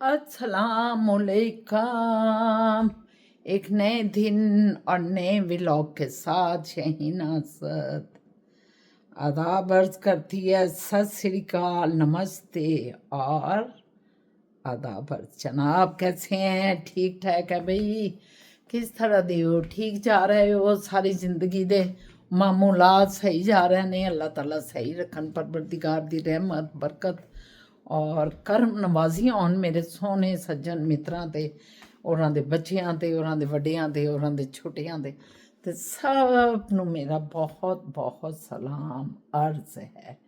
अस्सलामुअलैकुम। एक नए दिन और नए व्लॉग के साथ शहीना सद आदाब अर्ज करती है। सत श्री अकाल, नमस्ते और आदाब अर्ज। जनाब कैसे हैं? ठीक ठाक है भाई? किस तरह दे हो? ठीक जा रहे हो? सारी जिंदगी दे मामूलात सही जा रहे ने? अल्लाह ताला सही रखन, परवरदिगार दी रहमत बरकत और करम नवाजियां होन मेरे सोहने सज्जन मित्रां ते, औरां दे बच्चियां ते, औरां दे वड्डियां ते, औरां दे छोटियां ते सब नूं मेरा बहुत बहुत सलाम अर्ज है।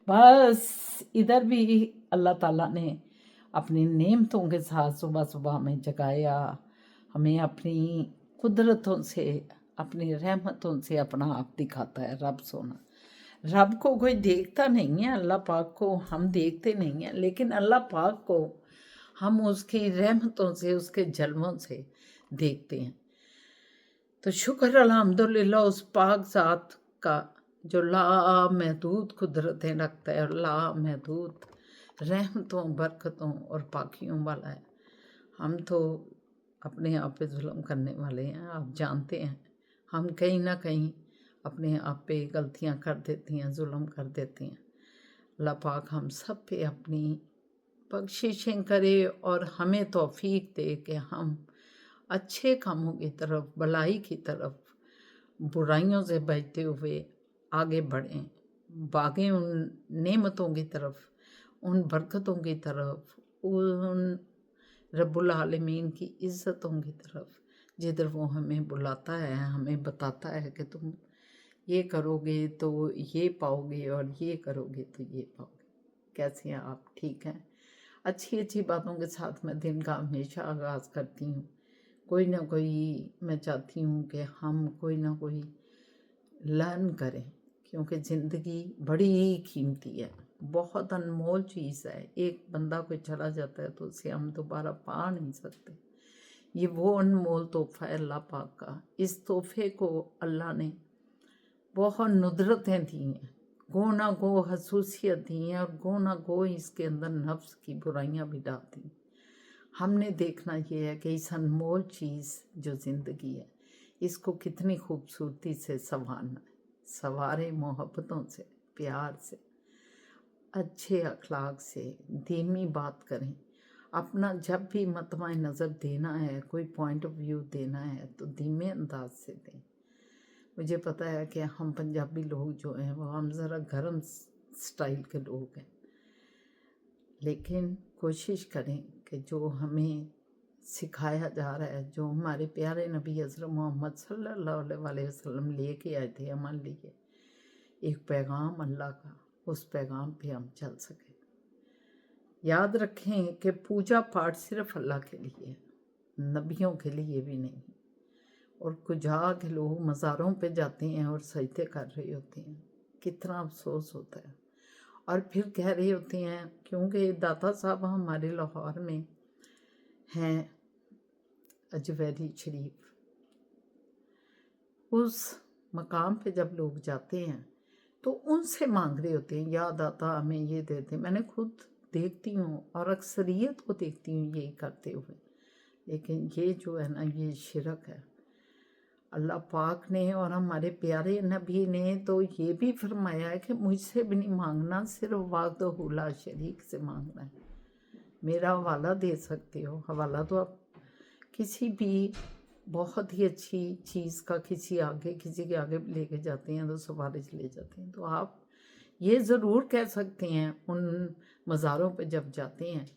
बस इधर भी अल्लाह ताला ने अपनी नेमतों के साथ सुबह सुबह में जगाया, हमें अपनी कुदरतों से, अपनी रहमतों से अपना आप दिखाता है। रब सोना, रब को कोई देखता नहीं है, अल्लाह पाक को हम देखते नहीं हैं, लेकिन अल्लाह पाक को हम उसकी रहमतों से, उसके जलवों से देखते हैं। तो शुक्र अल्हम्दुलिल्लाह उस पाक ज़ात का जो लामहदूद कुदरतें रखता है और लामहदूद रहमतों, बरकतों और पाकियों वाला है। हम तो अपने आप पे जुल्म करने वाले हैं, आप जानते हैं। हम कहीं ना कहीं अपने आप पे गलतियां कर देती हैं, जुल्म कर देती हैं। अल्लाह पाक हम सब पे अपनी बख्शिशें करे और हमें तौफीक दे कि हम अच्छे कामों की तरफ, भलाई की तरफ, बुराइयों से बचते हुए आगे बढ़ें, भागें उन नेमतों की तरफ, उन बरकतों की तरफ, उन रब्बुल आलमीन की इज़्ज़तों की तरफ जिधर वो हमें बुलाता है, हमें बताता है कि तुम ये करोगे तो ये पाओगे और ये करोगे तो ये पाओगे। कैसे हैं आप? ठीक हैं? अच्छी अच्छी बातों के साथ मैं दिन का हमेशा आगाज़ करती हूँ। कोई ना कोई मैं चाहती हूँ कि हम कोई ना कोई लर्न करें, क्योंकि ज़िंदगी बड़ी कीमती है, बहुत अनमोल चीज़ है। एक बंदा कोई चला जाता है तो उसे हम दोबारा पा नहीं सकते। ये वो अनमोल तोहफ़ा है अल्लाह पाक का। इस तोहफ़े को अल्लाह ने बहुत नुदरतें दी हैं, गो ना गो खसूसियत दी हैं और गो ना गो इसके अंदर नफ्स की बुराइयां भी डालती हैं। हमने देखना ये है कि इस अनमोल चीज़ जो ज़िंदगी है, इसको कितनी खूबसूरती से संवारना है। संवारे मोहब्बतों से, प्यार से, अच्छे अखलाक से, धीमी बात करें। अपना जब भी मतवा नज़र देना है, कोई पॉइंट ऑफ व्यू देना है तो धीमे अंदाज से दें। मुझे पता है कि हम पंजाबी लोग जो हैं वो हम ज़रा गर्म स्टाइल के लोग हैं, लेकिन कोशिश करें कि जो हमें सिखाया जा रहा है, जो हमारे प्यारे नबी हज़रत मोहम्मद सल्लल्लाहु अलैहि वसल्लम लेके आए थे हमारे लिए, एक पैगाम अल्लाह का, उस पैगाम पे हम चल सकें। याद रखें कि पूजा पाठ सिर्फ अल्लाह के लिए है, नबियों के लिए भी नहीं। और कुजा के लोग मज़ारों पे जाते हैं और सजदे कर रहे होते हैं, कितना अफसोस होता है। और फिर कह रहे होते हैं, क्योंकि दाता साहब हमारे लाहौर में हैं अजवैरी शरीफ, उस मकाम पे जब लोग जाते हैं तो उनसे मांग रहे होते हैं, या दाता हमें ये देते। मैंने खुद देखती हूँ और अक्सरियत को देखती हूँ यही करते हुए। लेकिन ये जो है ना, ये शिरक है। अल्लाह पाक ने और हमारे प्यारे नबी ने तो ये भी फरमाया है कि मुझसे भी नहीं मांगना, सिर्फ वाहदहुला शरीक से मांगना है। मेरा हवाला दे सकते हो। हवाला तो आप किसी भी बहुत ही अच्छी चीज़ का किसी के आगे लेके जाते हैं तो सिफारिश ले जाते हैं। तो आप ये ज़रूर कह सकते हैं उन मज़ारों पे जब जाते हैं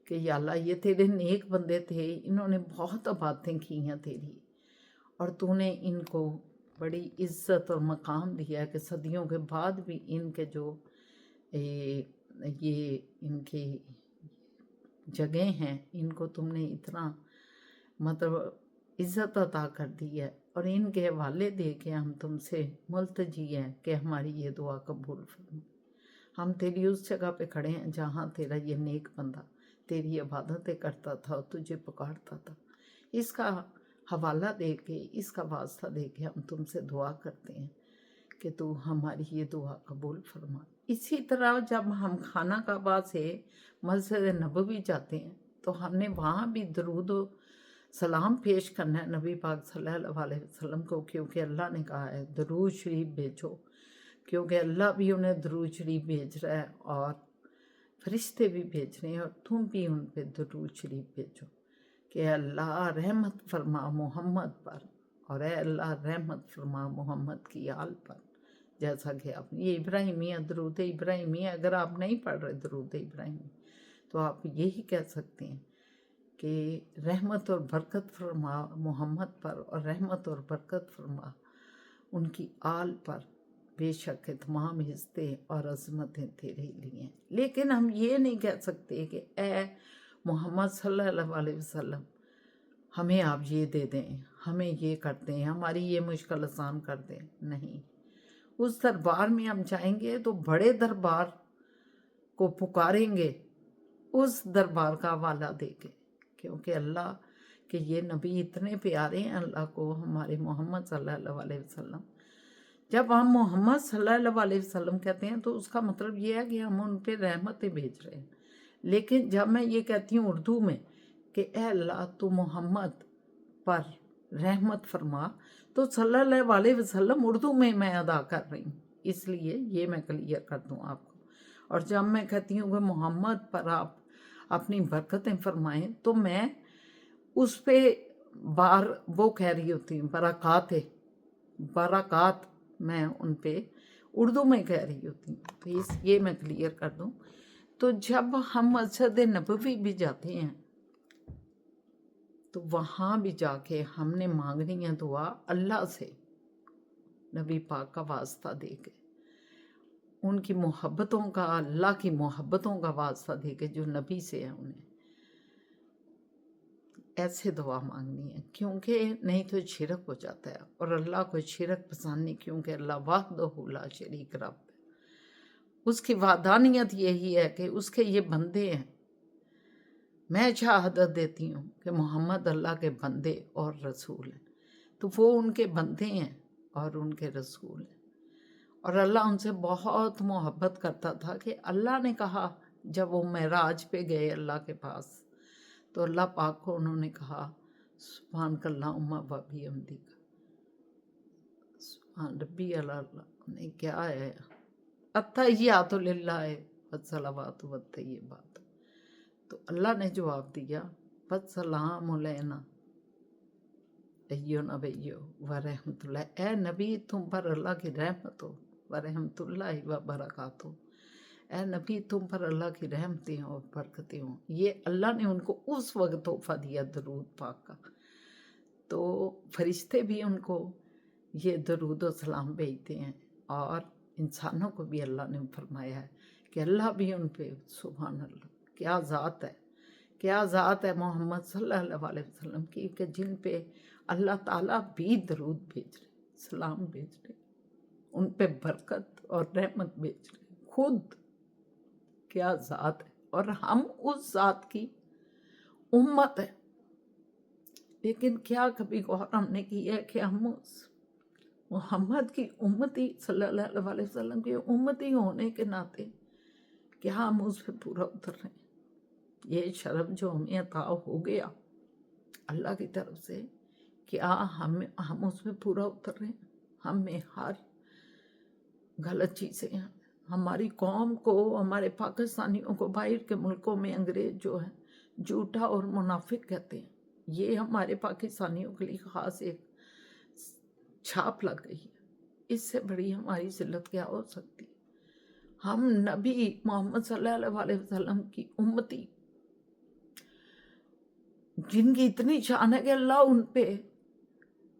कि या अल्लाह, ये तेरे नेक बंदे थे, इन्होंने बहुत बातें की हैं तेरी, और तूने इनको बड़ी इज़्ज़त और मकाम दिया है कि सदियों के बाद भी इनके जो ये इनकी जगह हैं, इनको तुमने इतना मतलब इज़्ज़त अता कर दी है, और इनके हवाले दे के हम तुमसे मुल्तजी हैं कि हमारी ये दुआ कबूल फरमा। हम तेरी उस जगह पे खड़े हैं जहाँ तेरा ये नेक बंदा तेरी इबादतें करता था और तुझे पुकारता था। इसका हवाला दे के, इसका वास्ता दे के हम तुमसे दुआ करते हैं कि तू हमारी ये दुआ कबूल फरमा। इसी तरह जब हम खाना काबा से मस्जिद नबवी जाते हैं तो हमने वहाँ भी दरूद व सलाम पेश करना है नबी पाक सल्लल्लाहु अलैहि वसल्लम को, क्योंकि अल्लाह ने कहा है दरूद शरीफ भेजो, क्योंकि अल्लाह भी उन्हें दरूद शरीफ भेज रहा है और फरिश्ते भी भेज रहे हैं और तुम भी उन पे दरूद शरीफ भेजो कि अल्लाह रहमत फरमा मोहम्मद पर, और अल्लाह रहमत फरमा मोहम्मद की आल पर। जैसा कि आप ये इब्राहिमिया दरूद इब्राहिमी, अगर आप नहीं पढ़ रहे दरूद इब्राहिमी तो आप यही कह सकते हैं कि रहमत और बरकत फरमा मोहम्मद पर और रहमत और बरकत फरमा उनकी आल पर, बेशक तमाम हिस्से और अज़मतें तेरे लिए हैं। लेकिन हम ये नहीं कह सकते कि ए मोहम्मद सल्लल्लाहु अलैहि वसल्लम हमें आप ये दे दें, हमें ये कर दें, हमारी ये मुश्किल आसान कर दें। नहीं, उस दरबार में हम जाएंगे तो बड़े दरबार को पुकारेंगे, उस दरबार का हवाला देके, क्योंकि अल्लाह के ये नबी इतने प्यारे हैं अल्लाह को, हमारे मोहम्मद सल्लल्लाहु अलैहि वसल्लम। जब हम मोहम्मद सल्लल्लाहु अलैहि वसल्लम कहते हैं तो उसका मतलब ये है कि हम उन पे रहमतें भेज रहे हैं। लेकिन जब मैं ये कहती हूँ उर्दू में कि ए अल्लाह तू मोहम्मद पर रहमत फरमा, तो सल्लल्लाहु अलैहि वसल्लम उर्दू में मैं अदा कर रही हूँ, इसलिए ये मैं क्लियर कर दूँ आपको। और जब मैं कहती हूँ कि मोहम्मद पर आप अपनी बरकतें फरमाएं, तो मैं उस पे बार वो कह रही होती हूँ बरक़ात, बरक़ात मैं उन पे उर्दू में कह रही होती हूँ। तो ये मैं क्लियर कर दूँ। तो जब हम मस्जिद नबवी भी जाते हैं तो वहाँ भी जाके हमने मांगनी है दुआ अल्लाह से, नबी पाक का वास्ता दे के, उनकी मोहब्बतों का, अल्लाह की मोहब्बतों का वास्ता दे के जो नबी से है, उन्हें ऐसे दुआ मांगनी है, क्योंकि नहीं तो शिरक हो जाता है और अल्लाह को शिरक पसंद नहीं, क्योंकि अल्लाह वहदहू ला शरीक रब है। उसकी वादानियत यही है कि उसके ये बंदे हैं। मैं शहादत देती हूँ कि मोहम्मद अल्लाह के बंदे और रसूल हैं, तो वो उनके बंदे हैं और उनके रसूल हैं। और अल्लाह उनसे बहुत मोहब्बत करता था कि अल्लाह ने कहा, जब वो मेराज पे गए अल्लाह के पास, तो अल्लाह पाक को उन्होंने कहा सुभान कल्लाहुम्मा व बिहम्दिका, सुभान रब्बी अल्लाह ने क्या है, अत्तहियातु लिल्लाहि वस्सलावातु वत्तय्यिबात। तो अल्लाह ने जवाब दिया वस्सलामु अलैना अय्यो नबियो व रहमतुल्लाह, ए नबी तुम पर अल्लाह की रहमत हो व रहमतुल्लाहि व बरकातुहू, ए नबी तुम पर अल्लाह की रहमतें और बरकतें हों। ये अल्लाह ने उनको उस वक्त तोहफा दिया दरूद पाक का। तो फरिश्ते भी उनको ये दरूद और सलाम भेजते हैं और इंसानों को भी अल्लाह ने फरमाया है कि अल्लाह भी उन पे, सुभान अल्लाह, क्या ज़ात है, क्या ज़ात है मोहम्मद सल्लल्लाहु अलैहि वसल्लम की कि जिन पे अल्लाह ताला भी दरूद भेज रहे, सलाम भेज रहे, उन पे बरकत और रहमत भेज रहे, खुद क्या ज़ात है। और हम उस ज़ात की उम्मत है। लेकिन क्या कभी गौर हमने की है कि हम उस मोहम्मद की उम्मती सल्लल्लाहु अलैहि वसल्लम की उम्मती होने के नाते क्या हम उस पर पूरा उतर रहे हैं? ये शर्फ जो हमें अता हो गया अल्लाह की तरफ से, क्या हम उस पर पूरा उतर रहे हैं? हम में हर गलत चीज़ें हैं। हमारी कौम को, हमारे पाकिस्तानियों को बाहर के मुल्कों में अंग्रेज़ जो है झूठा और मुनाफिक कहते हैं। ये हमारे पाकिस्तानियों के लिए ख़ास एक छाप लग गई है। इससे बड़ी हमारी जिल्लत क्या हो सकती? हम नबी मोहम्मद सल्लल्लाहु अलैहि वसल्लम की उम्मती, जिनकी इतनी शान है कि अल्लाह उन पे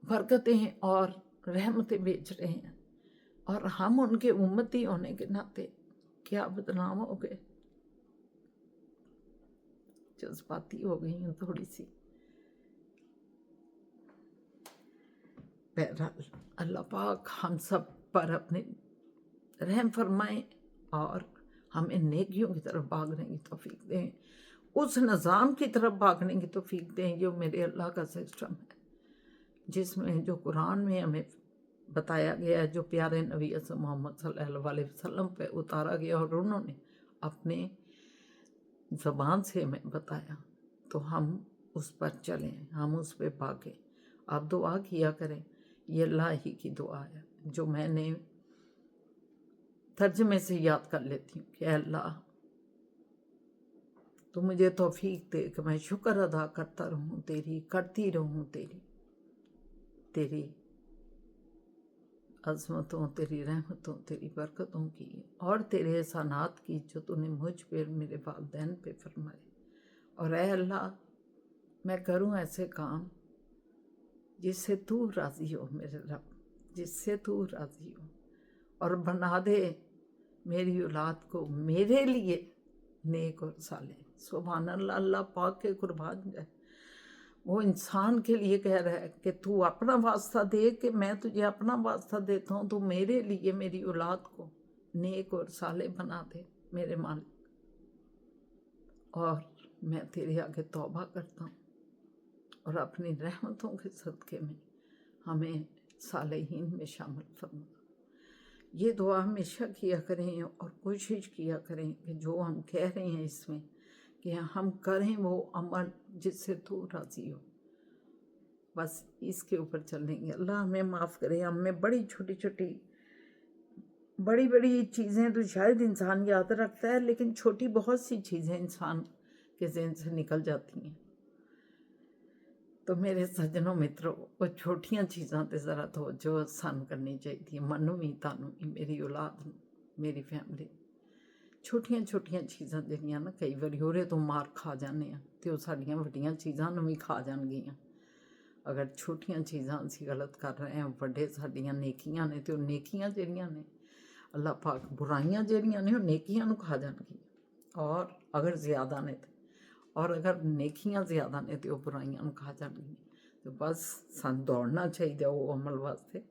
बरकतें और रहमतें भेज रहे हैं, और हम उनके उम्मती होने के नाते क्या बदनाम हो गए। जज्बाती हो गई हूँ थोड़ी सी। बहरहाल अल्लाह पाक हम सब पर अपने रहम फरमाए और हमें नेकियों की तरफ भागने की तौफीक दें, उस निज़ाम की तरफ भागने की तौफीक दें जो मेरे अल्लाह का सिस्टम है, जिसमें जो कुरान में हमें बताया गया है, जो प्यारे नबी अज़म मोहम्मद सल्लल्लाहु अलैहि वसल्लम पे उतारा गया और उन्होंने अपने ज़बान से हमें बताया, तो हम उस पर चलें, हम उस पर भागें। आप दुआ किया करें, ये अल्लाह ही की दुआ है जो मैंने तर्जमे से याद कर लेती हूँ कि अल्लाह तो मुझे तौफीक दे कि मैं शुक्र अदा करता रहूँ तेरी, करती रहूँ तेरी अज़मतों, तेरी रहमतों, तेरी बरकतों की और तेरे एहसानात की जो तूने मुझ पे, मेरे वालिदैन पे फरमाए। और ऐ अल्लाह, मैं करूँ ऐसे काम जिससे तू राज़ी हो मेरे रब, जिससे तू राज़ी हो, और बना दे मेरी औलाद को मेरे लिए नेक और साले। सुभान अल्लाह, अल्लाह पाक के कुर्बान जाए। वो इंसान के लिए कह रहा है कि तू अपना वास्ता दे कि मैं तुझे अपना वास्ता देता हूँ, तो मेरे लिए मेरी औलाद को नेक और साले बना दे मेरे मालिक। और मैं तेरे आगे तौबा करता हूँ और अपनी रहमतों के सदक़े में हमें सालेहीन में शामिल फरमा। ये दुआ हमेशा किया करें और कोशिश किया करें कि जो हम कह रहे हैं इसमें कि हम करें वो अमल जिससे तू राज़ी हो। बस इसके ऊपर चलेंगे। अल्लाह हमें माफ़ करे। हम में बड़ी छोटी छोटी बड़ी बड़ी चीज़ें तो शायद इंसान याद रखता है, लेकिन छोटी बहुत सी चीज़ें इंसान के ज़हन से निकल जाती हैं। तो मेरे सज्जनों मित्रों, वो छोटियां चीज़ां ते ज़रा तवज्जो सानू करनी चाहिए। मनु भी तानू भी, मेरी औलाद नू, मेरी फैमिली। छोटियां छोटियां चीज़ां जिहड़ियां ना कई वारी ओहदे तो मार खा जाने आ ते ओह साडियां वड्डियां चीज़ां नू भी खा जाणगियां। अगर छोटियां चीज़ां असीं गलत कर रहे हैं, वड्डे साडियां नेकियां ने ते ओह नेकियां जिहड़ियां ने, अल्लाह पाक बुराइयां जिहड़ियां ने ओह नेकियां नू खा जाणगियां। और अगर ज़्यादा ने और अगर नेकियां ज़्यादा ने तो बुराइयां खा जाएंगी। तो बस सानू दौड़ना चाहिए वो अमल वास्ते।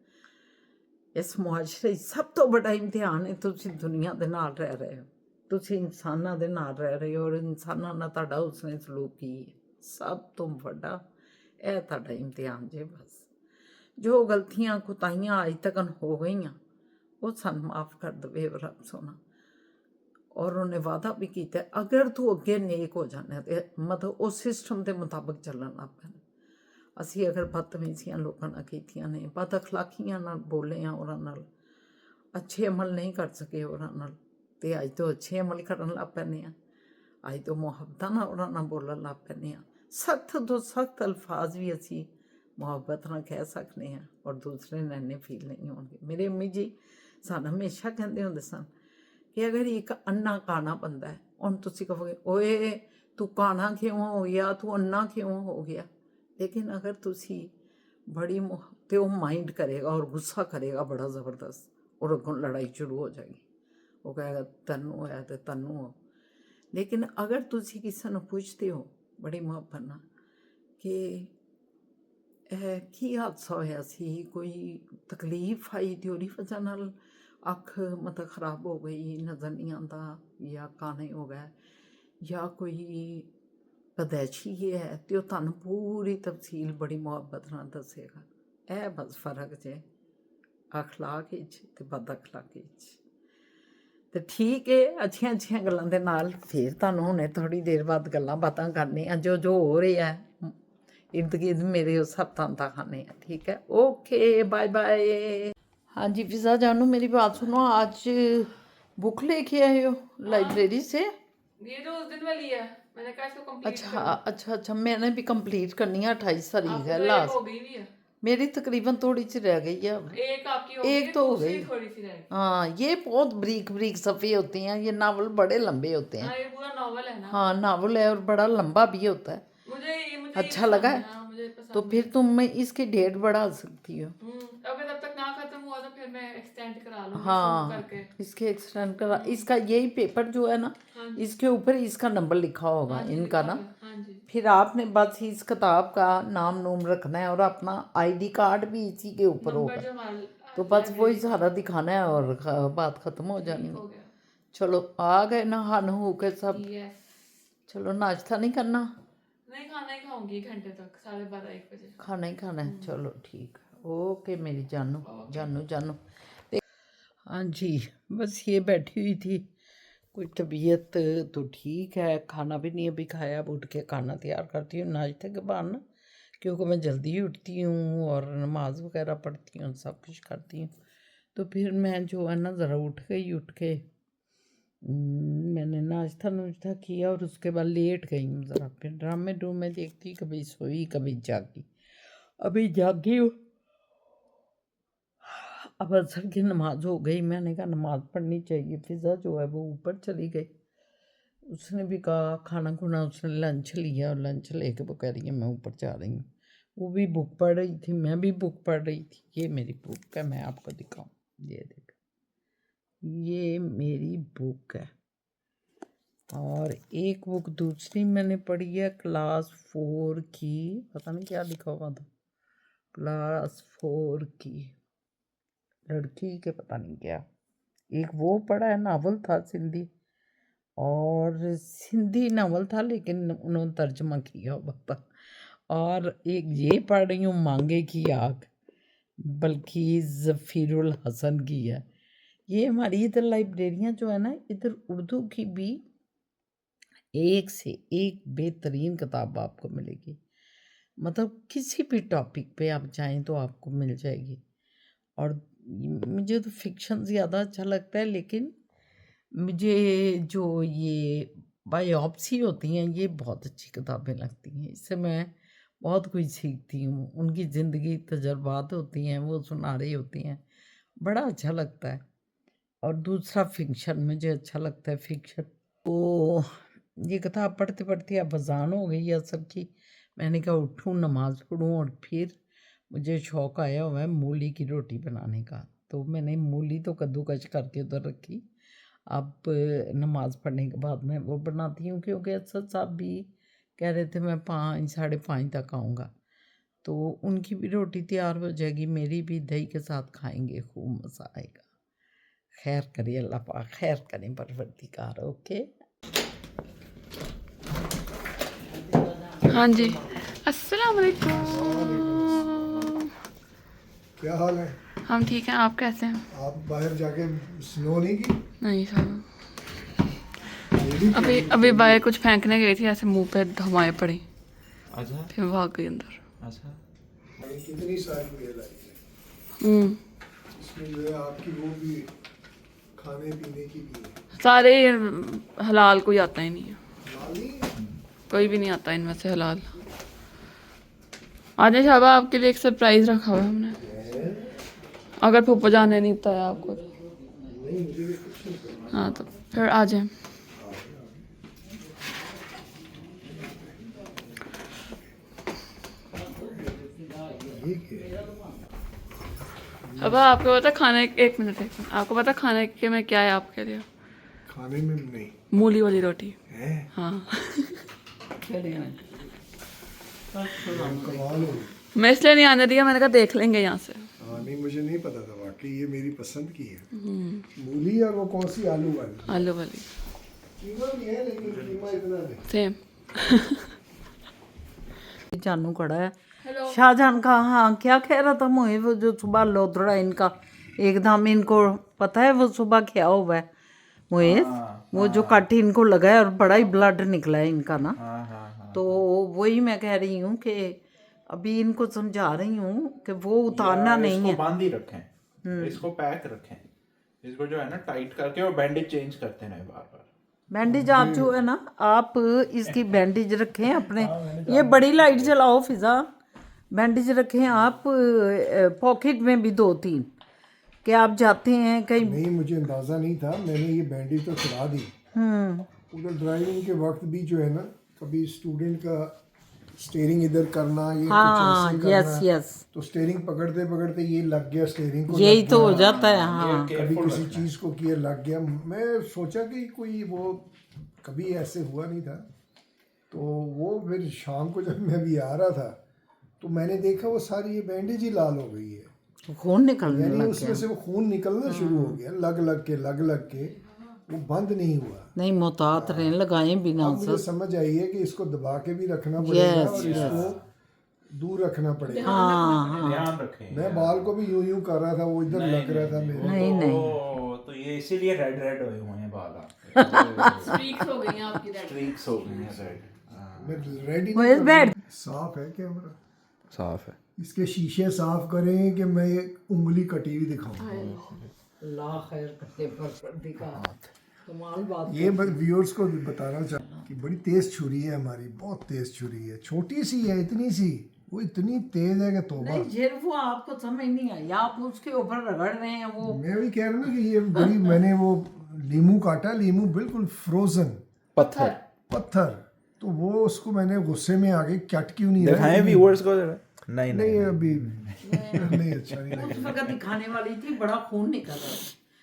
इस मुआशरे सब तो बड़ा इम्तिहान है, तुसी दुनिया दे नाल रह रहे हो, तुसी इंसानां दे नाल रह रहे हो और इंसानां नाल तुहाडा उसने सलूक की है। सब तो बड़ा यह तुहाडा इम्तिहान जे। बस जो गलतियां कुताइयां अज तक हो गई वो सानू माफ़ कर दवे रब सोना। और उन्हें वादा भी किया अगर तू अगे नेक हो जाना तो मतलब उस सिस्टम के मुताबिक चलन लग पैना। असी अगर बदतमीजियां लोगों नाल कीतियां ने, बद अखलाकियां नाल बोले हैं, उन्हां नाल अच्छे अमल नहीं कर सके उन्हां नाल, ते अज तो अच्छे अमल करन लग पैने आ। अज तो मुहब्बत नाल उन्हां नाल बोलन लग पैने आ। सख्त तो सख्त अल्फाज भी असी मुहब्बत नाल कह सकते हैं और दूसरे ने इन्ने फील नहीं होंगे। मेरे अम्मी जी सानू हमेशा कहते होंदे सन कि अगर एक अन्ना काना बंदा है, हुण तुसीं कहोगे ओए तू काना क्यों हो गया, तू अन्ना क्यों हो गया, लेकिन अगर तुसी बड़ी तो माइंड करेगा और गुस्सा करेगा बड़ा ज़बरदस्त, और अगों लड़ाई शुरू हो जाएगी। वो कहेगा तन्नू है तो तन्नू हो। लेकिन अगर तुसी किसी नूं पुछदे हो बड़ी मुहब्बत नाल कि की हादसा होया सी, कोई तकलीफ आई तो उहदी वजह नाल अख मतलब खराब हो गई, नज़र नहीं आता, या काने हो गए, या कोई पैदाइशी है, तो तुहानू पूरी तफसील बड़ी मुहब्बत नाल दसेगा। यह बस फर्क जे अखलाक ते बद अखलाकी। तो ठीक है, अच्छिया अच्छिया गल्लां दे नाल फिर तुहानू हुणे थोड़ी देर बाद गल्लां बातां करने जो जो हो रहा है इर्द गिर्द मेरे उस हफ्ता खाने। ठीक है, ओके, बाय बाय। हाँ जी फिजा जानू, मेरी बात सुनो, आज बुक लेके आए हो लाइब्रेरी से? ये तो उस दिन वाली है, मैंने कहा इसको कंप्लीट अच्छा करो। अच्छा अच्छा, मैंने भी कंप्लीट करनी है, 28 तारीख आपकी है तो एक लास्ट। हो गई भी है, मेरी तकरीबन थोड़ी सी रह गई है अब। एक आपकी हो गई है, एक तो हो दूसरी गई। थोड़ी सी रह गई। हाँ, ये बहुत ब्रीक ब्रीक सफ़े होते हैं, ये नावल बड़े लंबे होते हैं। हाँ ये पूरा नॉवल है ना। हाँ नावल है और बड़ा लंबा भी होता है। मुझे अच्छा ये लगा पसंद है? है। हाँ मुझे तो पसंद फिर है। तुम मैं इसकी डेट बढ़ा सकती हो। अगर जब तक ना खत्म हुआ तो फिर मैं एक्सटेंड करा लूंगी शुरू हाँ करके। इसके एक्सटेंड करा, इसका यही पेपर जो है ना, हाँ जी, इसके ऊपर इसका नंबर लिखा होगा हाँ जी इनका लिखा ना। हुआ है, हाँ जी। फिर आपने बस इस किताब का नाम नूम रखना है और अपना आईडी कार्ड भी इसी के ऊपर नंबर होगा। जो तो हमारा बस वही लाइब्रेरी का सारा दिखाना है और बात ख़त्म हो जानी ठीक है। हो गया। चलो आ गए नहा नहू के सब। यस। चलो नाश्ता नहीं करना, नहीं, खाना ही खाऊंगी 1 घंटे तक, 12:30-1 बजे। खाना ही खाना है। चलो ठीक है, ओके मेरी जानू जानू जानू। हाँ जी, बस ये बैठी हुई थी, कोई तबीयत तो ठीक है, खाना भी नहीं अभी खाया। अब उठ के खाना तैयार करती हूँ नाश्ते के बाद ना, क्योंकि मैं जल्दी उठती हूँ और नमाज वगैरह पढ़ती हूँ, सब कुछ करती हूँ। तो फिर मैं जो है ना ज़रा उठ के मैंने नाश्ता नुश्ता किया और उसके बाद लेट गई हूँ ज़रा। फिर ड्रामे देखती, कभी सोई कभी जागी। अभी जागी हूँ। अब असर की नमाज हो गई, मैंने कहा नमाज पढ़नी चाहिए। फिज़ा जो है वो ऊपर चली गई, उसने भी कहा खाना खुना, उसने लंच लिया और लंच लेके वो कह रही है मैं ऊपर जा रही हूँ। वो भी बुक पढ़ रही थी, मैं भी बुक पढ़ रही थी। ये मेरी बुक है, मैं आपको दिखाऊँ, ये देख, ये मेरी बुक है। और एक बुक दूसरी मैंने पढ़ी है क्लास 4 की, पता नहीं क्या लिखा हुआ था, क्लास 4 की लड़की के पता नहीं क्या। एक वो पढ़ा है, नावल था सिंधी, और सिंधी नावल था लेकिन उन्होंने तर्जमा किया हुआ था। और एक ये पढ़ रही हूँ मांगे की आग, बल्कि ज़फ़ीरुल हसन की है। ये हमारी इधर लाइब्रेरियाँ जो है ना, इधर उर्दू की भी एक से एक बेहतरीन किताब आपको मिलेगी। मतलब किसी भी टॉपिक पे आप जाएं तो आपको मिल जाएगी। और मुझे तो फिक्शन ज़्यादा अच्छा लगता है, लेकिन मुझे जो ये बायोप्सी होती हैं ये बहुत अच्छी किताबें लगती हैं। इससे मैं बहुत कुछ सीखती हूँ, उनकी ज़िंदगी तजर्बात होती हैं, वो सुना रही होती हैं, बड़ा अच्छा लगता है। और दूसरा फिक्शन मुझे अच्छा लगता है, फिक्शन। तो ये किताब पढ़ते पढ़ते अब अज़ान हो गई है असर की। मैंने कहा उठूँ नमाज पढ़ूँ, और फिर मुझे शौक़ आया हुआ है मूली की रोटी बनाने का। तो मैंने मूली तो कद्दूकस करके उधर रखी, अब नमाज़ पढ़ने के बाद मैं वो बनाती हूँ, क्योंकि असद साहब भी कह रहे थे मैं 5 साढ़े 5 तक आऊँगा, तो उनकी भी रोटी तैयार हो जाएगी, मेरी भी दही के साथ खाएंगे, खूब मज़ा आएगा। खैर करिए, अल्लाह पाक खैर करें, परवरदिगार। ओके हाँ जी, अस्सलाम वालेकुम। क्या हाल है? हम ठीक हैं, आप कैसे हैं? आप बाहर जाके स्नो नहीं की? नहीं सर, ये भी अभी बाहर कुछ फेंकने गई थी, ऐसे मुंह पे हवाएं पड़ी, अच्छा फिर भाग गई अंदर। अच्छा। कितनी सारी रेल आई है, इसमें जो है आपकी वो भी खाने पीने की भी है। सारे हलाल कोई आता ही नहीं है, नाली कोई भी नहीं आता इनमें से हलाल। आज शाबा आपके लिए एक सरप्राइज रखा हुआ है हमने, अगर फूफा जान ने नहीं बताया आपको तो। नहीं, मुझे भी कुछ नहीं करना। हाँ तो फिर आ जाए। ये क्या है? अब आपको पता खाने, एक मिनट आपको पता खाने के में क्या है आपके लिए? खाने में नहीं मूली वाली रोटी है। हाँ। कमाल हो। मैं इसलिए नहीं आने दिया, मैंने कहा देख लेंगे यहाँ से। हाँ नहीं, मुझे नहीं पता था, वाकई ये मेरी पसंद की है। मूली और वो कौन सी आलू वाली? आलू वाली कीमा भी है लेकिन कीमा इतना नहीं। सेम। जानू खड़ा है। हेलो। शाहजहान का, हाँ क्या कह रहा था मुझे, वो जो सुबह लोथड़ा इनका एकदम, इनको पता है वो सुबह क्या हुआ है मुझे, वो जो कट इनको लगा है और बड़ा ही ब्लड निकला है इनका ना। तो वही मैं कह रही हूँ कि अभी इनको समझा रही हूँ कि वो उतारना नहीं इसको है। बांध ही रखें, इसको पैक रखें, इसको जो है ना टाइट करके और बैंडेज चेंज करते रहे बार बार। बैंडेज आप जो है ना, आप इसकी बैंडेज रखें अपने, ये बड़ी लाइट जलाओ फिजा, बैंडेज रखें आप पॉकेट में भी 2-3, कि आप जाते हैं कहीं। नहीं, मुझे अंदाज़ा नहीं था, मैंने ये बैंडेज तो चला दी। उधर ड्राइविंग के वक्त भी जो है ना, कभी स्टूडेंट का स्टीयरिंग इधर करना, ये हाँ, कुछ ऐसे करना, यस तो स्टीयरिंग पकड़ते पकड़ते ये लग गया, स्टीयरिंग को यही लग तो हो गया, जाता है। हाँ कभी किसी चीज़ को किया लग गया। मैं सोचा कि कोई वो कभी ऐसे हुआ नहीं था। तो वो फिर शाम को जब मैं भी आ रहा था तो मैंने देखा वो सारी ये बैंडेज ही लाल हो गई है, खून निकलने यानी लग उसमें गया। से वो खून निकलना शुरू हो गया, लग लग के वो बंद नहीं हुआ। नहीं मोहतात रहें, लगाएं बिना अब मुझे समझ आई है कि इसको दबा के भी रखना पड़ेगा और इसको दूर रखना पड़ेगा। हाँ ध्यान रखें। मैं बाल को भी यूं यूं कर रहा था, वो इधर लग रहा था मेरे। नहीं तो ये इसीलिए रेड रेड हुए हुए हैं बाल आपके। स्ट्रीक्स हो गई हैं आपकी रेड। स्ट्रीक्स हो गई हैं रेड। मैं रेडी वो इस बैठ साफ है कैमरा, साफ है। इसके शीशे साफ करें कि मैं एक उंगली कटी हुई दिखाऊं। अल्लाह खैर करे पर दिखा कमाल बात। ये व्यूअर्स को बताना चाहूँ कि बड़ी तेज छुरी है हमारी, बहुत तेज छुरी है, छोटी सी है इतनी सी, वो इतनी तेज है कि तौबा। नहीं फिर वो आपको समझ नहीं आई, आप उसके ऊपर रगड़ रहे हैं वो। मैं भी कह रहा हूँ ना कि ये बड़ी मैंने वो लीमू काटा, लीमू बिल्कुल फ्रोजन पत्थर, तो वो उसको मैंने गुस्से में आके कट क्यों नहीं रहा। दिखाएं व्यूअर्स को जरा। नहीं नहीं अभी नहीं अच्छा नहीं उस लगेगा। वक्त दिखाने वाली थी, बड़ा खून निकल रहा है।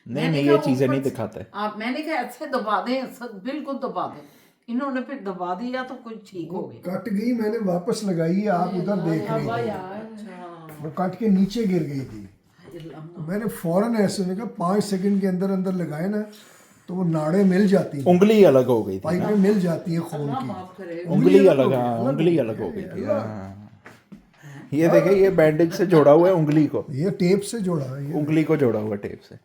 नहीं मैंने नहीं कहा ये चीजें ऊपर नहीं से- दिखाता है। आप मैंने कहा ऐसे दबा दें, ऐसे बिल्कुल दबा दें। इन्होंने फिर दबा दिया तो कुछ ठीक हो गया। कट गई, मैंने वापस लगाई है, आप उधर देख रही थी, अच्छा वो कट के नीचे गिर गई थी। तो मैंने फौरन ऐसे ने कहा 5 सेकंड के अंदर अंदर लगाए ना तो वो नाड़े मिल जाती हैं, उंगली अलग हो गई थी। पाइपें मिल जाती है खून की। माफ करे। उंगली अलग, हाँ उंगली अलग हो गई थी। हाँ। ये देखे, ये बैंडेज से जोड़ा हुआ है उंगली को, ये टेप से जोड़ा है ये। उंगली को जोड़ा हुआ टेप से।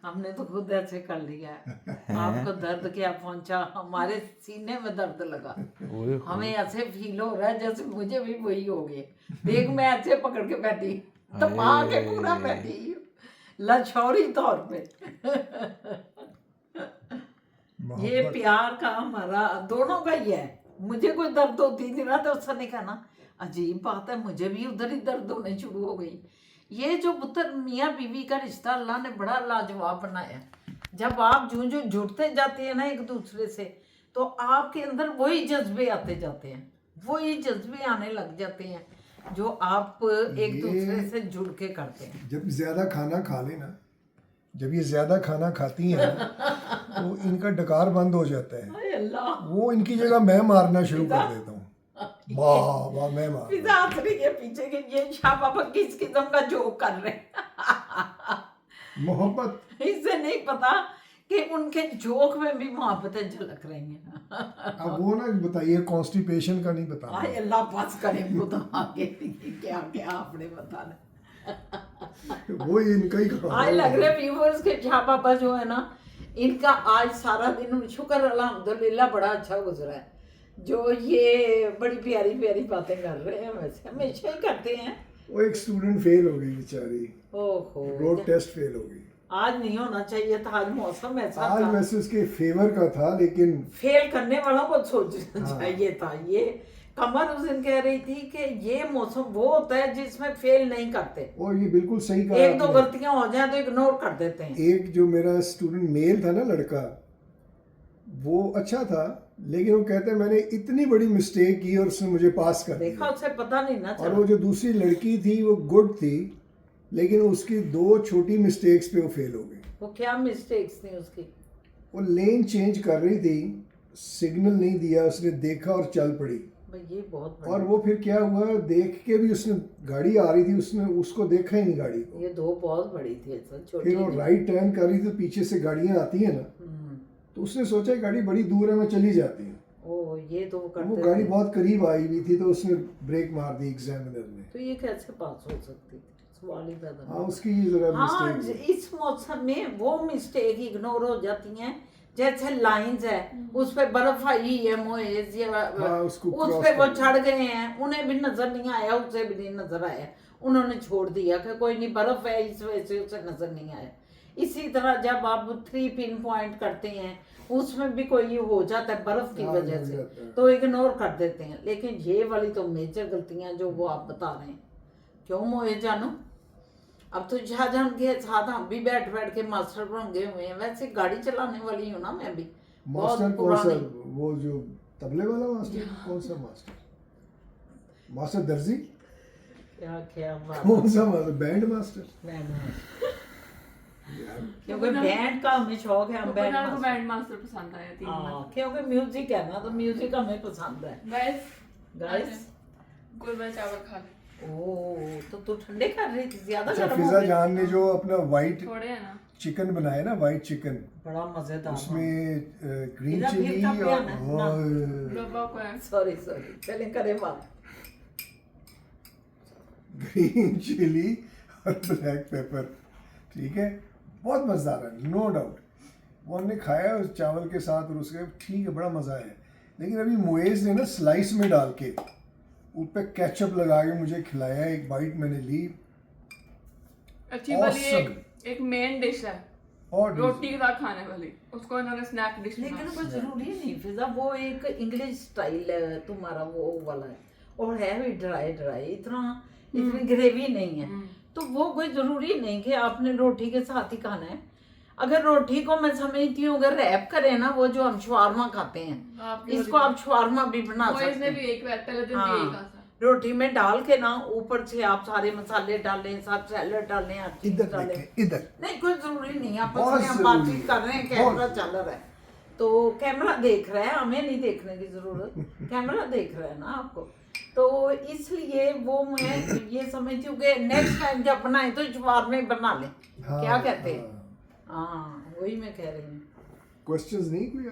हमने तो खुद ऐसे कर लिया है। आपको दर्द क्या पहुंचा, हमारे सीने में दर्द लगा। हमें ऐसे फील हो रहा है जैसे मुझे भी वही हो गया। देख मैं ऐसे पकड़ के बैठी, दबा के पूरा बैठी लछौरी तौर पे। ये प्यार का हमारा दोनों का ही है। मुझे कोई दर्द होती थी ना तो उसने कहना अजीब बात है, मुझे भी उधर ही दर्द होने शुरू हो गई। ये जो पुत्र मियाँ बीवी का रिश्ता अल्लाह ने बड़ा लाजवाब बनाया। जब आप जूं जूं जुड़ते जाते हैं ना एक दूसरे से, तो आपके अंदर वही जज्बे आते जाते हैं, वही जज्बे आने लग जाते हैं जो आप एक दूसरे से जुड़ के करते हैं। जब ज्यादा खाना खा लेना, जब ये ज्यादा खाना खाती हैं तो इनका डकार बंद हो जाता है। हाय अल्लाह, वो इनकी जगह मैं मारना शुरू कर देता हूँ। वाह वाह मैं मार। फिजा हंस रही है पीछे के ये शाह बाबा किस किस्म का जोक कर रहे हैं। मोहब्बत इससे नहीं पता कि उनके जोक में भी मोहब्बतें झलक रही हैं। अब वो ना बताइए, कॉन्स्टिपेशन का नहीं बता। हाय अल्लाह बस करे खुदा आगे क्या क्या आपने बताना। वो इनका ही काम आज लग रहा है व्यूअर्स के शाह बाबा जो है ना, इनका आज सारा दिन शुक्र अल्हम्दुलिल्लाह बड़ा अच्छा गुजरा है। जो ये बड़ी प्यारी प्यारी बातें कर रहे हैं, वैसे हमेशा ही करते हैं। वो एक स्टूडेंट फेल हो गई बेचारी, ओहो, रोड टेस्ट फेल हो गई। आज नहीं होना चाहिए था, आज मौसम ऐसा आज था। वैसे उसके फेवर का था, लेकिन फेल करने वालों को सोचना चाहिए था। ये कमर उस दिन कह रही थी कि ये मौसम वो होता है जिसमें फेल नहीं करते, और ये बिल्कुल सही कहा एक दो आपने। गलतियां हो जाए तो इग्नोर कर देते हैं। एक जो मेरा स्टूडेंट मेल था ना, लड़का, वो अच्छा था, लेकिन वो कहते हैं मैंने इतनी बड़ी मिस्टेक की और उसने मुझे पास कर देखा, दिया। उसे पता नहीं ना और चला। वो जो दूसरी लड़की थी वो गुड थी, लेकिन उसकी 2 छोटी मिस्टेक्स पे वो फेल हो गई। वो क्या मिस्टेक्स थी उसकी? वो लेन चेंज कर रही थी, सिग्नल नहीं दिया, उसने देखा और चल पड़ी। भाई ये बहुत और बड़ी, वो फिर क्या हुआ, देख के भी उसने, गाड़ी आ रही थी, उसने उसको देखा ही नहीं गाड़ी को। ये 2 बहुत बड़ी थी, ऐसा छोटी फिर वो नहीं। राइट टर्न कर रही थी, पीछे से गाड़ियां आती हैं ना, तो उसने सोचा गाड़ी बड़ी दूर है, मैं चली जाती हूँ। ओ ये तो वो वो करते गाड़ी थे। बहुत करीब आई हुई थी, तो उसने ब्रेक मार दी एग्जामिनर ने। तो ये कैसे पास हो सकती थी? सवाल ही पैदा हाँ, नहीं। उसकी जरा हाँ, मिस्टेक। इस मौसम में वो मिस्टेक इग्नोर हो जाती हैं। जैसे लाइंस है, उस पे बर्फ आई है, मोएज या हाँ, उसको उस cross पे वो कर चढ़ गए हैं, उन्हें भी नजर नहीं आया, उसे भी नहीं नजर आया, उन्होंने छोड़ दिया कि कोई नहीं, बर्फ है इस वजह से उसे नजर नहीं आया। इसी तरह जब आप 3 पिन पॉइंट करते हैं, उसमें भी कोई हो जाता है बर्फ की हाँ, वजह हो से, जाता है। तो इग्नोर कर देते हैं। लेकिन ये वाली तो मेजर गलतियां जो वो आप बता रहे हैं। क्यों मोए जानो, अब तो शाहजहां के साथ हम भी बैठ बैठ के मास्टर बन गए हुए हैं। वैसे गाड़ी चलाने वाली हूँ ना मैं भी, बहुत मास्टर कौन सा? पुरानी। वो जो तबले वाला मास्टर, कौन सा मास्टर? मास्टर दर्जी? क्या क्या बात कौन सा master? Band master? Band master. यार, क्योंकि बैंड का हमें शौक है, हम बैंड को मास्टर। बैंड मास्टर पसंद आया थी। हाँ, क्योंकि म्यूजिक है ना, तो म्यूजिक हमें पसंद है। गाइस गाइस, गुलबा चावल खा ले। ओ तो तू ठंडे कर रही थी, ज्यादा अच्छा, गर्म हो फिजा गई। जान ने जो अपना वाइट थोड़े है ना। चिकन बनाया ना, वाइट चिकन, बड़ा मजेदार। उसमें ग्रीन इधर चिली फिर का प्यान है, और बाबा को है सॉरी पहले करे बात। ग्रीन चिली और ब्लैक पेपर, ठीक है, बहुत मज़ेदार है, नो डाउट। वो हमने खाया उस चावल के साथ और उसके, ठीक है, बड़ा मज़ा है। लेकिन अभी मुएज़ ने ना स्लाइस में डाल के ऊपर केचप लगा के मुझे खिलाया, एक बाइट मैंने ली, अच्छी वाली Awesome. एक मेन डिश है और रोटी के साथ खाने वाली, उसको इन्होंने स्नैक डिश लेकिन वो जरूरी नहीं फिजा, वो एक इंग्लिश स्टाइल है तुम्हारा वो वाला है, और है भी ड्राई ड्राई, इतनी ग्रेवी नहीं है। तो वो कोई जरूरी नहीं कि आपने रोटी के साथ ही खाना है। अगर रोटी को मैं समझती हूँ अगर रैप करें ना, वो जो हम शवारमा खाते हैं, इसको आप शवारमा भी बना सकते इसने भी हैं। एक पहले दिन भी हाँ, यही कहा था। रोटी में डाल के ना ऊपर से आप सारे मसाले डालें, सब सैलड डालें, हर चीज इधर डालें। देखें, इधर नहीं कोई जरूरी नहीं, आपस बहुत में हम जरूरी बातचीत है, कर रहे हैं, कैमरा चल रहा है तो कैमरा देख रहा है, हमें नहीं देखने की जरूरत, कैमरा देख रहा है ना आपको। तो इसलिए वो मैं ये समझती हूँ कि नेक्स्ट टाइम जब बनाए तो जवाब में बना लें। हाँ, क्या कहते हैं? हाँ वही मैं कह रही हूँ। क्वेश्चंस नहीं कोई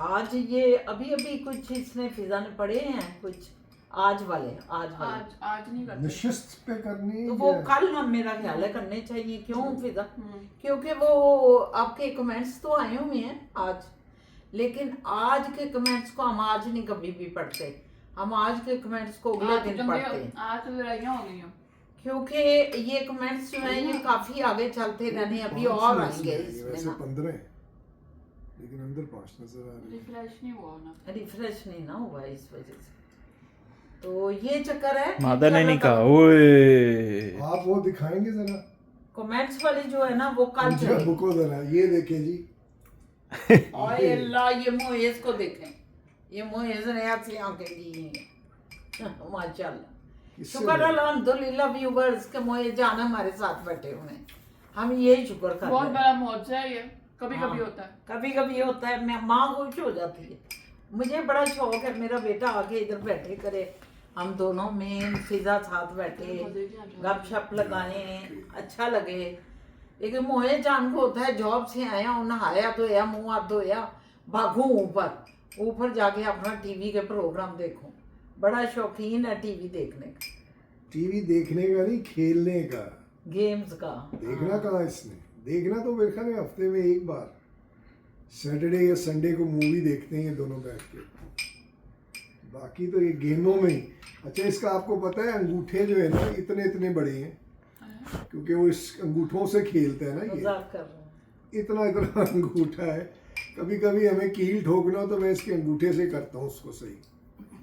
आज? ये अभी अभी कुछ इसने फिजा ने पढ़े हैं कुछ आज वाले। आज नहीं करते। नशिस्त पे करनी तो वो या- कल हम मेरा ख्याल है करने चाहिए। क्यों फिजा? क्योंकि वो आपके कमेंट्स तो आए हुए हैं आज, लेकिन आज के कमेंट्स को हम आज नहीं कभी भी पढ़ते, हम आज के कमेंट्स को अगले दिन पढ़ते हैं। आज तो लड़ाइयाँ हो गई हैं, क्योंकि ये कमेंट्स जो हैं ये काफी आगे चलते रहने, अभी पाँच और नजर आएंगे आ रही है, इसमें वैसे ना। 15 है, लेकिन अंदर 5 नजर आ रही है। रिफ्रेश नहीं हुआ ना। रिफ्रेश नहीं ना हुआ इस वजह से, तो ये चक्कर है। मादा ने नहीं कहा ओए। आप वो दिखाएंगे जरा, कमेंट्स वाली जो है ना वो कल जरा चलेगी। बुको जरा, ये देखें जी, ओए अल्लाह, ये मोएज को देखें, ये मोएज ने ऐसी आंखें दी हैं माशाल्लाह। इससे शुक्र अल्हम्दुलिल्लाह व्यूअर्स के मोएज जान हमारे साथ बैठे हुए हैं, हम यही शुक्र कर बहुत रहे हैं। बड़ा मौजा है ये, कभी हाँ, कभी होता है। कभी कभी होता है, मैं माँ खुश हो जाती है। मुझे बड़ा शौक है मेरा बेटा आके इधर बैठे करे, हम दोनों में फिजा साथ बैठे गपशप लगाए, अच्छा लगे। लेकिन मोहे जान को होता है जॉब से आया हूँ, नहाया धोया, मुंह हाथ धोया, भागूं ऊपर जाके अपना टीवी के प्रोग्राम देखूं। बड़ा शौकीन है टीवी देखने का, टीवी देखने का नहीं, खेलने का, गेम्स का। देखना कहाँ इसने, देखना तो मेरे ख्याल में हफ्ते में एक बार सैटरडे या संडे को मूवी देखते हैं ये दोनों बैठ के, बाकी तो ये गेमों में ही। अच्छा, इसका आपको पता है अंगूठे जो है ना इतने इतने बड़े हैं, क्योंकि वो इस अंगूठों से खेलते हैं ना, मजाक कर रहा हूँ। ये इतना इतना अंगूठा है। कभी कभी हमें कील ठोकना हो तो मैं इसके अंगूठे से करता हूँ उसको सही।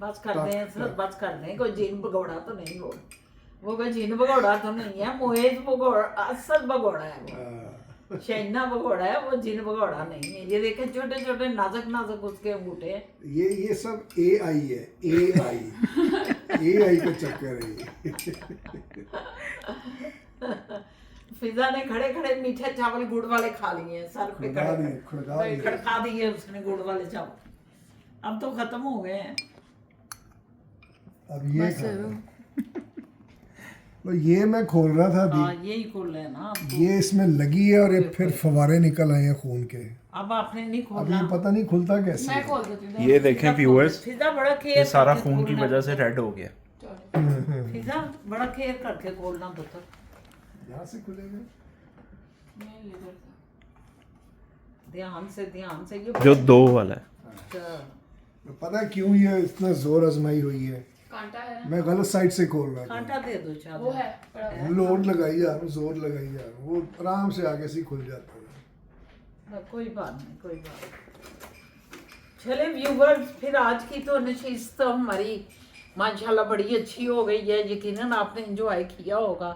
बस कर दें सर, बस कर दें, कोई जीन भगौड़ा तो नहीं वो कोई जीन भगौड़ा तो नहीं है, मोहेज भगौड़ा असल भगौड़ा है वो, शैना भगौड़ा है वो, जीन भगौड़ा नहीं है। ये देखें छोटे छोटे नाजुक नाजुक उसके अंगूठे हैं। ये सब AI है, AI का चक्कर है ये। फिजा ने खड़े खड़े मीठे चावल गुड़ वाले खा लिए हैं, सर पे खड़का दिए उसने गुड़ वाले चावल। अब तो खत्म हो गए हैं। अब ये तो ये मैं खोल रहा था हाँ अभी, यही खोल रहे हैं ना अब तो। ये इसमें लगी है और ये फिर फवारे निकल आए हैं खून के। अब आपने नहीं अब खोलना। ये पता नहीं खुलता कैसे। मैं खोल देती हूँ। ये देखें व्यूअर्स, फिजा बड़ा ये केयर सारा करके खून की खोलना। वजह से रेड हो गया। फिजा बड़ा केयर करके खोलना पुत्र। यहाँ से खुलेगा, नहीं, इधर था। ध्यान से ये जो 2 वाला है। अच्छा, तो पता है क्यों ये इतना जोर आजमाई हुई है, कांटा है ना, मैं गलत साइड से खोल रहा था। कांटा दे दो चार। वो है पड़ा हुआ। लोड लगाई जा रहा हूँ, जोर लगाई जा रहा हूँ, वो आराम से आगे से ही खुल जाता है। कोई बात नहीं, कोई बात नहीं। चले व्यूवर्स, फिर आज की तो नशिस्त तो हमारी माशाल्लाह बड़ी अच्छी हो गई है, यकीनन आपने एंजॉय किया होगा।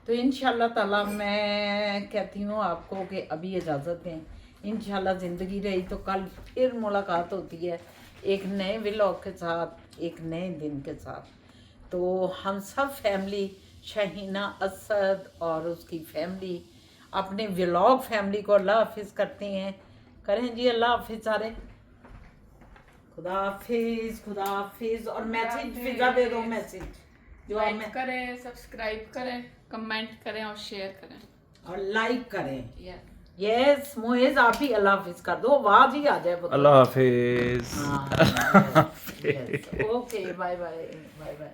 तो इंशाल्लाह ताला मैं कहती हूँ आपको कि अभी इजाज़त दें, इंशाल्लाह ज़िंदगी रही तो कल फिर मुलाकात होती है एक नए व्लॉग के साथ, एक नए दिन के साथ। तो हम सब फैमिली, शहीना असद और उसकी फैमिली, अपने व्लॉग फैमिली को अल्लाह हाफिज़ करते हैं। करें जी अल्लाह हाफिज़ सारे। खुदा हाफिज़। और मैसेज फिजा दे दो, मैसेज जो लाइक करें, सब्सक्राइब करें, कमेंट करें और शेयर करें। और लाइक करें। Yeah. यस मोहिज आप भी अल्लाह हाफिज कर दो, आवाज ही आ जाए पुत्र। अल्लाह हाफिज। Okay bye bye bye bye.